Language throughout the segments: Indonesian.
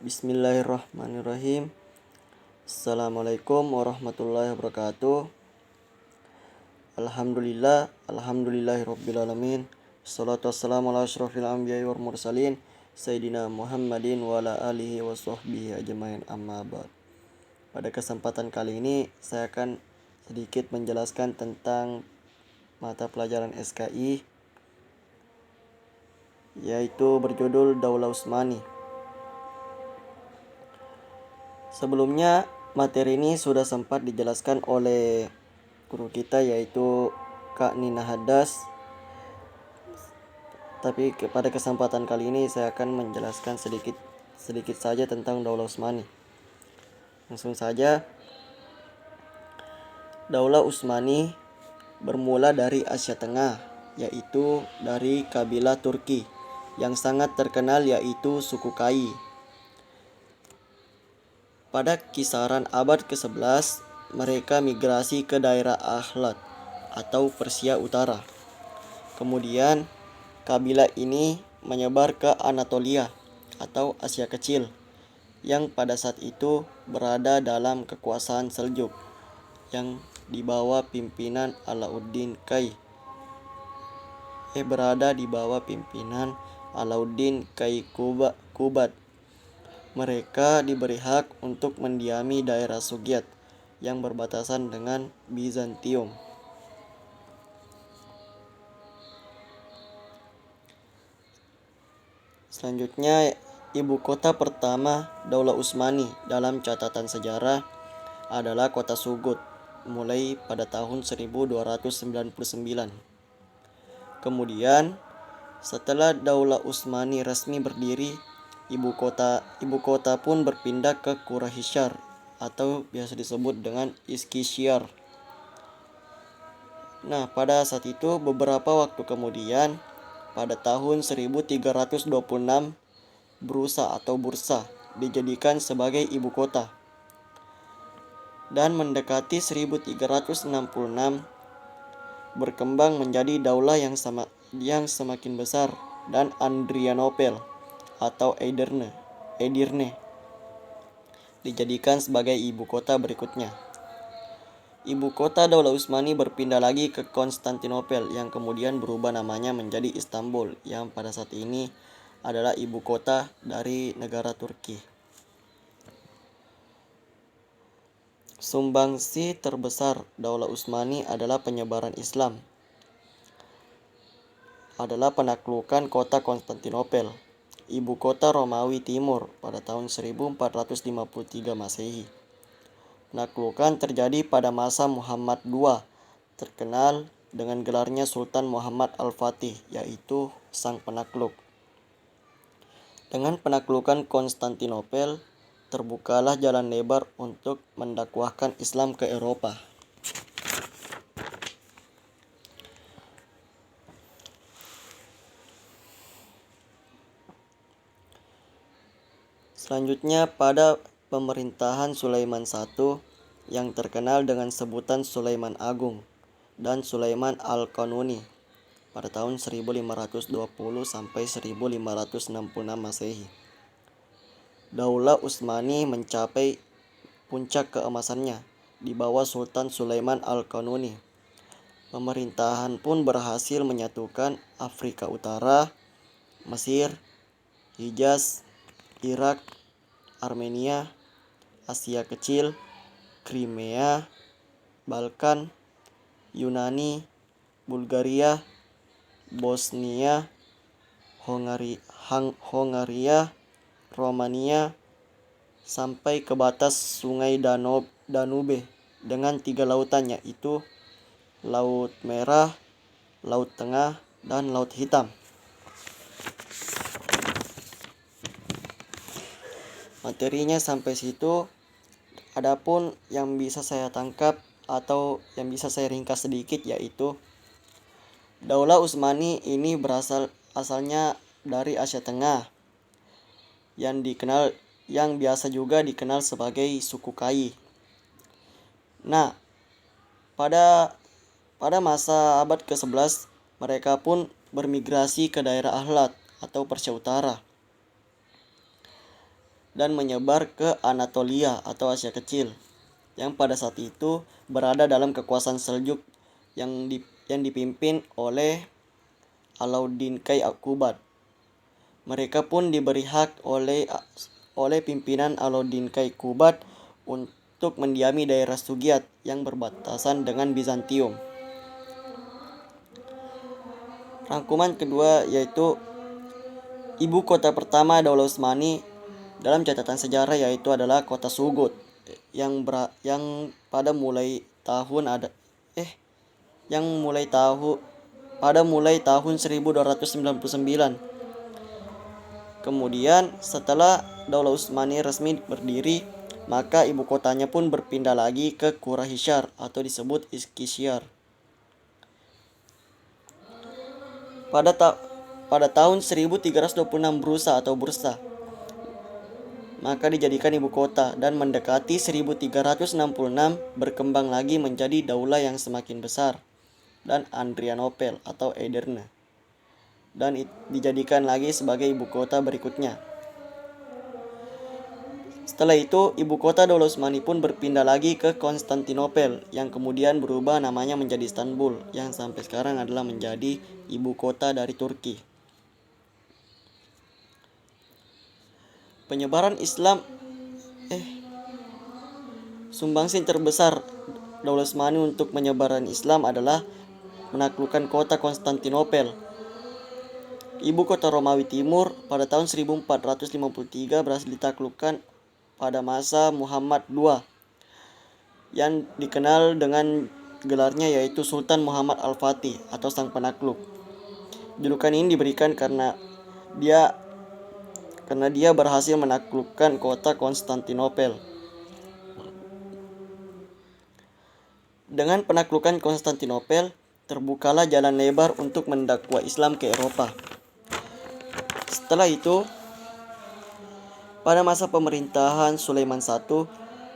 Bismillahirrahmanirrahim. Assalamualaikum warahmatullahi wabarakatuh. Alhamdulillahirabbil Assalatu wassalamu ala asyrofil anbiya'i wal mursalin Sayyidina Muhammadin wa ala alihi wa sahbihi ajmain, amma ba'd. Pada kesempatan kali ini saya akan sedikit menjelaskan tentang mata pelajaran SKI, yaitu berjudul Daulah Utsmani. Sebelumnya materi ini sudah sempat dijelaskan oleh guru kita, yaitu Kak Nina Hadas. Tapi pada kesempatan kali ini saya akan menjelaskan sedikit saja tentang Daulah Utsmani. Langsung saja. Daulah Utsmani bermula dari Asia Tengah, yaitu dari kabilah Turki yang sangat terkenal, yaitu suku Kai. Pada kisaran abad ke-11, mereka migrasi ke daerah Ahlat atau Persia Utara. Kemudian, kabilah ini menyebar ke Anatolia atau Asia Kecil, yang pada saat itu berada dalam kekuasaan Seljuk yang di bawah pimpinan Alauddin Kai. Kubat. Mereka diberi hak untuk mendiami daerah Sugiat yang berbatasan dengan Bizantium. Selanjutnya, ibu kota pertama Daulah Utsmani dalam catatan sejarah adalah kota Sugut, mulai pada tahun 1299. Kemudian, setelah Daulah Utsmani resmi berdiri, ibu kota pun berpindah ke Quraisy atau biasa disebut dengan Iskishar. Nah, pada saat itu beberapa waktu kemudian, pada tahun 1326, Bursa dijadikan sebagai ibu kota. Dan mendekati 1366 berkembang menjadi daulah yang semakin besar, dan Adrianopel atau Edirne dijadikan sebagai ibu kota berikutnya. Ibu kota Daulah Utsmani berpindah lagi ke Konstantinopel yang kemudian berubah namanya menjadi Istanbul, yang pada saat ini adalah ibu kota dari negara Turki. Sumbangsi terbesar Daulah Utsmani adalah penyebaran Islam, adalah penaklukan kota Konstantinopel, ibu kota Romawi Timur pada tahun 1453 Masehi. Penaklukan terjadi pada masa Muhammad II, terkenal dengan gelarnya Sultan Muhammad Al-Fatih, yaitu sang penakluk. Dengan penaklukan Konstantinopel, terbukalah jalan lebar untuk mendakwahkan Islam ke Eropa. Selanjutnya, pada pemerintahan Sulaiman I yang terkenal dengan sebutan Sulaiman Agung dan Sulaiman Al-Qanuni pada tahun 1520 sampai 1566 Masehi. Daulah Utsmani mencapai puncak keemasannya di bawah Sultan Sulaiman Al-Qanuni. Pemerintahan pun berhasil menyatukan Afrika Utara, Mesir, Hijaz, Irak, Armenia, Asia Kecil, Crimea, Balkan, Yunani, Bulgaria, Bosnia, Hongaria, Romania, sampai ke batas sungai Danube dengan 3 lautan, yaitu Laut Merah, Laut Tengah, dan Laut Hitam. Materinya sampai situ. Adapun yang bisa saya tangkap atau yang bisa saya ringkas sedikit, yaitu Daulah Utsmani ini asalnya dari Asia Tengah yang biasa juga dikenal sebagai suku Kai. Nah, pada masa abad ke-11 mereka pun bermigrasi ke daerah Ahlat atau Persia Utara. dan menyebar ke Anatolia atau Asia Kecil, yang pada saat itu berada dalam kekuasaan Seljuk yang dipimpin oleh Alauddin Kyakubat. Mereka pun diberi hak oleh pimpinan Alauddin Kyakubat untuk mendiami daerah Sugiat yang berbatasan dengan Bizantium. Rangkuman kedua yaitu ibu kota pertama Daulah Utsmani dalam catatan sejarah yaitu adalah kota Sugut yang pada mulai tahun 1299. Kemudian setelah Daulah Utsmani resmi berdiri, maka ibu kotanya pun berpindah lagi ke Quraisy atau disebut Iskishyar. Pada tahun 1326 Bursa, maka dijadikan ibu kota, dan mendekati 1366 berkembang lagi menjadi daulah yang semakin besar dan Adrianopel atau Edirne, dan dijadikan lagi sebagai ibu kota berikutnya. Setelah itu, ibu kota Daulah Utsmani pun berpindah lagi ke Konstantinopel yang kemudian berubah namanya menjadi Istanbul, yang sampai sekarang adalah menjadi ibu kota dari Turki. Penyebaran Islam Sumbangsih terbesar Daulah Utsmani untuk penyebaran Islam adalah menaklukkan kota Konstantinopel. Ibu kota Romawi Timur pada tahun 1453 berhasil ditaklukkan pada masa Muhammad II yang dikenal dengan gelarnya yaitu Sultan Muhammad Al-Fatih atau Sang Penakluk. Julukan ini diberikan karena dia berhasil menaklukkan kota Konstantinopel. Dengan penaklukan Konstantinopel, terbukalah jalan lebar untuk mendakwa Islam ke Eropa. Setelah itu, pada masa pemerintahan Sulaiman I,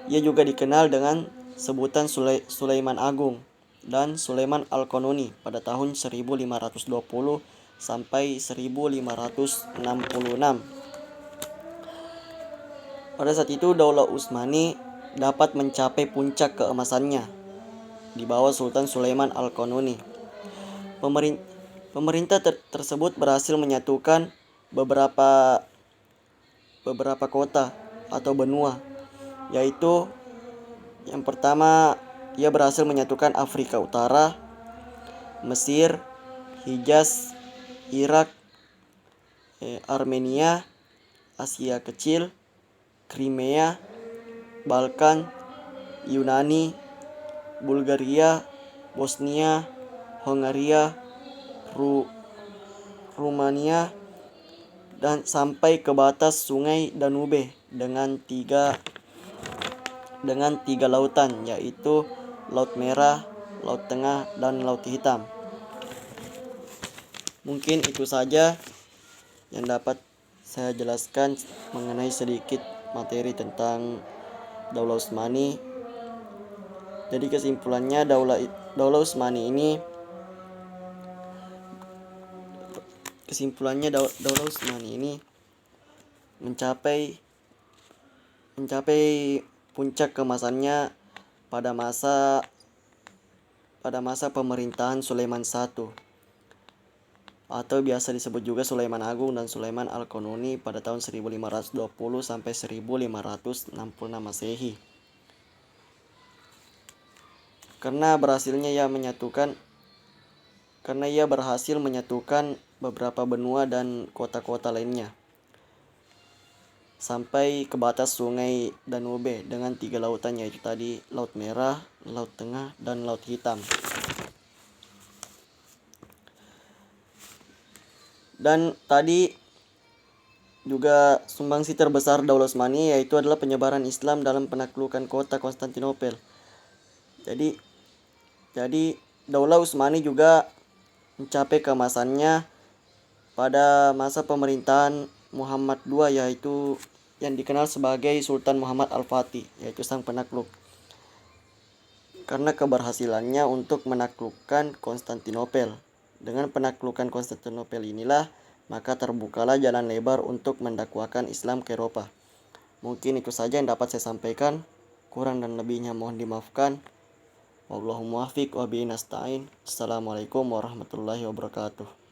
ia juga dikenal dengan sebutan Sulaiman Agung dan Sulaiman Al-Qanuni pada tahun 1520 sampai 1566. Pada saat itu Daulah Utsmani dapat mencapai puncak keemasannya di bawah Sultan Sulaiman Al-Qanuni. Pemerintah tersebut berhasil menyatukan beberapa kota atau benua, yaitu yang pertama ia berhasil menyatukan Afrika Utara, Mesir, Hijaz, Irak, Armenia, Asia Kecil, Crimea, Balkan, Yunani, Bulgaria, Bosnia, Hongaria, Rumania, dan sampai ke batas sungai Danube dengan tiga lautan, yaitu Laut Merah, Laut Tengah, dan Laut Hitam. Mungkin itu saja yang dapat saya jelaskan mengenai sedikit materi tentang Daulah Utsmani. Jadi kesimpulannya Daulah Utsmani ini mencapai puncak keemasannya pada masa pemerintahan Sulaiman I atau biasa disebut juga Sulaiman Agung dan Sulaiman Al-Qanuni pada tahun 1520 sampai 1566 Masehi. Karena ia berhasil menyatukan beberapa benua dan kota-kota lainnya sampai ke batas sungai Danube dengan tiga lautan, yaitu tadi Laut Merah, Laut Tengah, dan Laut Hitam. Dan tadi juga sumbangsi terbesar Daulah Utsmani yaitu adalah penyebaran Islam dalam penaklukan kota Konstantinopel. Jadi Daulah Utsmani juga mencapai keemasannya pada masa pemerintahan Muhammad II, yaitu yang dikenal sebagai Sultan Muhammad Al-Fatih, yaitu Sang Penakluk. Karena keberhasilannya untuk menaklukkan Konstantinopel. Dengan penaklukan Konstantinopel inilah maka terbukalah jalan lebar untuk mendakwakan Islam ke Eropa. Mungkin itu saja yang dapat saya sampaikan. Kurang dan lebihnya mohon dimaafkan. Wallahul muwaffiq wa bihi nasta'in. Assalamualaikum warahmatullahi wabarakatuh.